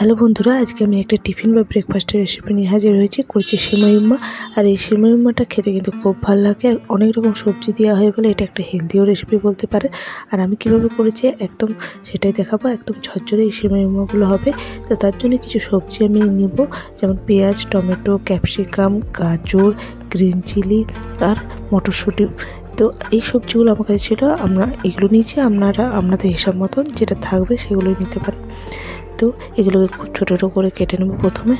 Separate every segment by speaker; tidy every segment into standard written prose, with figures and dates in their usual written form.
Speaker 1: Hello বন্ধুরা, আজকে আমি একটা টিফিন বা ব্রেকফাস্টের রেসিপি নিয়ে হাজির হয়েছি। করছি সেমাই উপমা। আর এই সেমাই উপমাটা খেতে কিন্তু খুব ভালো লাগে, আর অনেক রকম সবজি দেওয়া হয় বলে এটা একটা হেলদিও রেসিপি বলতে পারে। আর আমি কীভাবে করেছি একদম সেটাই দেখাবো। একদম ঝরঝরে এই সেমাই উপমাগুলো হবে। তো তার জন্য কিছু সবজি আমি নেব, যেমন পেঁয়াজ, টমেটো, ক্যাপসিকাম, গাজর, গ্রিন চিলি আর মটরশুঁটি। তো এই সবজিগুলো আমার কাছে ছিল, আমরা এগুলো নিয়েছি। আপনারা আপনাদের হিসাব মতন যেটা থাকবে সেগুলোই নিতে পারেন। তো এগুলোকে খুব ছোটো ছোটো করে কেটে নেব প্রথমে।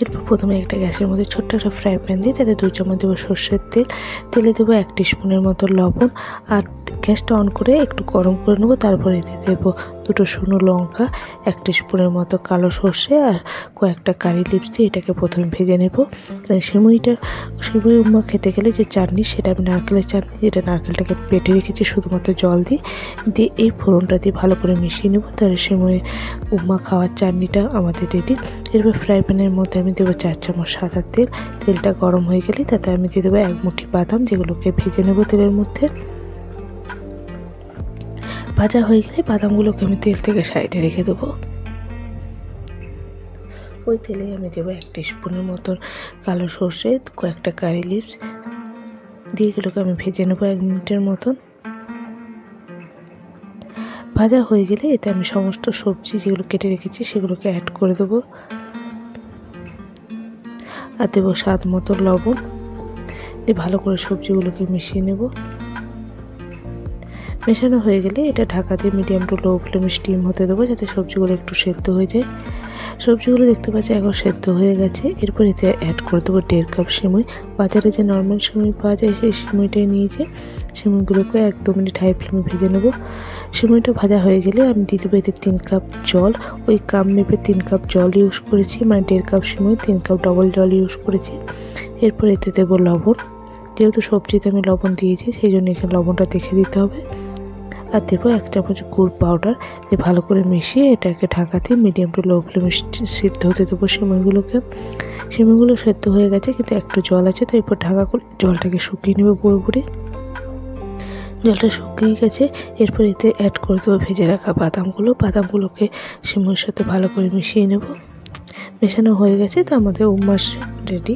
Speaker 1: এরপর প্রথমে একটা গ্যাসের মধ্যে ছোট্ট একটা ফ্রাই প্যান দিয়ে তাতে 2 চামচ দেবো সর্ষের তেল। তেলে দেবো 1 টিস্পুনের মতো লবণ, আর গ্যাসটা অন করে একটু গরম করে নেবো। তারপরে এতে দেবো 2টো শুকনো লঙ্কা, 1 টিস্পুনের মতো কালো সর্ষে আর কয়েকটা কারি লিভস দিয়ে এটাকে প্রথমে ভেজে নেব। সেমই উপমা খেতে গেলে যে চাটনি, সেটা আমি নারকেলের চাটনি, যেটা নারকেলটাকে বেটে রেখেছি শুধুমাত্র জল দিয়ে এই ফোড়নটা দিয়ে ভালো করে মিশিয়ে নেব। তাহলে সেমই উপমা খাওয়ার চাটনিটা আমাদের রেডি। এরপর ফ্রাই প্যানের মধ্যে আমি দেবো 4 চামচ সাদা তেল। তেলটা গরম হয়ে গেলে তাতে আমি দিয়ে দেবো 1 মুঠি বাদাম, যেগুলোকে ভেজে নেব তেলের মধ্যে। ভাজা হয়ে গেলে বাদামগুলোকে আমি তেল থেকে সাইডে রেখে দেবো। ওই তেলেই আমি দেবো 1 টিস্পুনের মতন কালো সর্ষে, কয়েকটা কারি লিভস দিয়ে এগুলোকে আমি ভেজে নেবো 1 মিনিটের মতন। ভাজা হয়ে গেলে এতে আমি সমস্ত সবজি যেগুলো কেটে রেখেছি সেগুলোকে অ্যাড করে দেবো, আর দেবো স্বাদ মতো লবণ দিয়ে ভালো করে সবজিগুলোকে মিশিয়ে নেব। মেশানো হয়ে গেলে এটা ঢাকা দিয়ে মিডিয়াম টু লো ফ্লেমে স্টিম হতে দেবো, যাতে সবজিগুলো একটু সেদ্ধ হয়ে যায়। সবজিগুলো দেখতে পাচ্ছি এখন সেদ্ধ হয়ে গেছে। এরপর এতে অ্যাড করে দেবো 1.5 কাপ সিমুই। বাজারে যে নর্মাল সিমুই পাওয়া যায় সেই সিমুইটাই নিয়েছি। সিমুইগুলোকে 1-2 মিনিট হাই ফ্লেমে ভেজে নেব। সিমুইটা ভাজা হয়ে গেলে আমি দিয়ে দেবো এতে 3 কাপ জল। ওই কাপ মেপে 3 কাপ জল ইউজ করেছি, মানে 1.5 কাপ সিমুই 3 কাপ ডবল জল ইউজ করেছি। এরপর এতে দেবো লবণ। যেহেতু সবজিতে আমি লবণ দিয়েছি, সেই জন্য এখানে লবণটা দেখে দিতে হবে। আর দেবো 1 চামচ গুড় পাউডার দিয়ে ভালো করে মিশিয়ে এটাকে ঢাকা দিয়ে মিডিয়াম টু লো ফ্লেমে সিদ্ধ হতে দেবো সিমুইগুলোকে। সিমুইগুলো সেদ্ধ হয়ে গেছে, কিন্তু একটু জল আছে, তো এরপর ঢাকা করে জলটাকে শুকিয়ে নেবে পুরোপুরি। জলটা শুকিয়ে গেছে। এরপর এতে অ্যাড করে দেবো ভেজে রাখা বাদামগুলোকে সিমুইয়ের সাথে ভালো করে মিশিয়ে নেব। মেশানো হয়ে গেছে, তো আমাদের উপমা রেডি।